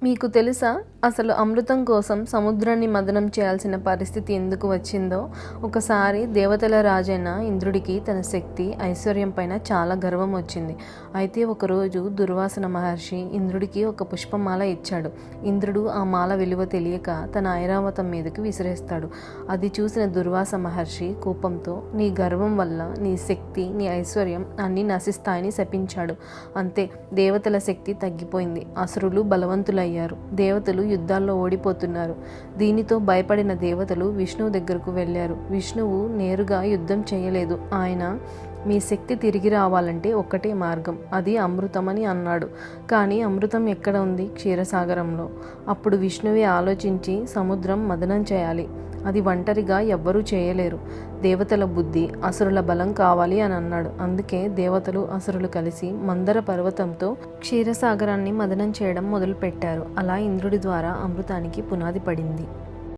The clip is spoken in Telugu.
మీకు తెలుసా అసలు అమృతం కోసం సముద్రాన్ని మదనం చేయాల్సిన పరిస్థితి ఎందుకు వచ్చిందో? ఒకసారి దేవతల రాజైన ఇంద్రుడికి తన శక్తి, ఐశ్వర్యం పైన చాలా గర్వం వచ్చింది. అయితే ఒకరోజు దుర్వాసన మహర్షి ఇంద్రుడికి ఒక పుష్పమాల ఇచ్చాడు. ఇంద్రుడు ఆ మాల విలువ తెలియక తన ఐరావతం మీదకి విసిరేస్తాడు. అది చూసిన దుర్వాస మహర్షి కోపంతో, నీ గర్వం వల్ల నీ శక్తి, నీ ఐశ్వర్యం అన్నీ నశిస్తాయని శపించాడు. అంతే, దేవతల శక్తి తగ్గిపోయింది. అసురులు బలవంతులయ్యారు. దేవతలు యుద్ధాల్లో ఓడిపోతున్నారు. దీనితో భయపడిన దేవతలు విష్ణువు దగ్గరకు వెళ్ళారు. విష్ణువు నేరుగా యుద్ధం చేయలేదు. ఆయన, మీ శక్తి తిరిగి రావాలంటే ఒక్కటే మార్గం, అది అమృతం అని అన్నాడు. కానీ అమృతం ఎక్కడ ఉంది? క్షీరసాగరంలో. అప్పుడు విష్ణువే ఆలోచించి, సముద్రం మదనం చేయాలి, అది ఒంటరిగా ఎవ్వరూ చేయలేరు, దేవతల బుద్ధి, అసురుల బలం కావాలి అని అన్నాడు. అందుకే దేవతలు, అసురులు కలిసి మందర పర్వతంతో క్షీరసాగరాన్ని మదనం చేయడం మొదలుపెట్టారు. అలా ఇంద్రుడి ద్వారా అమృతానికి పునాది పడింది.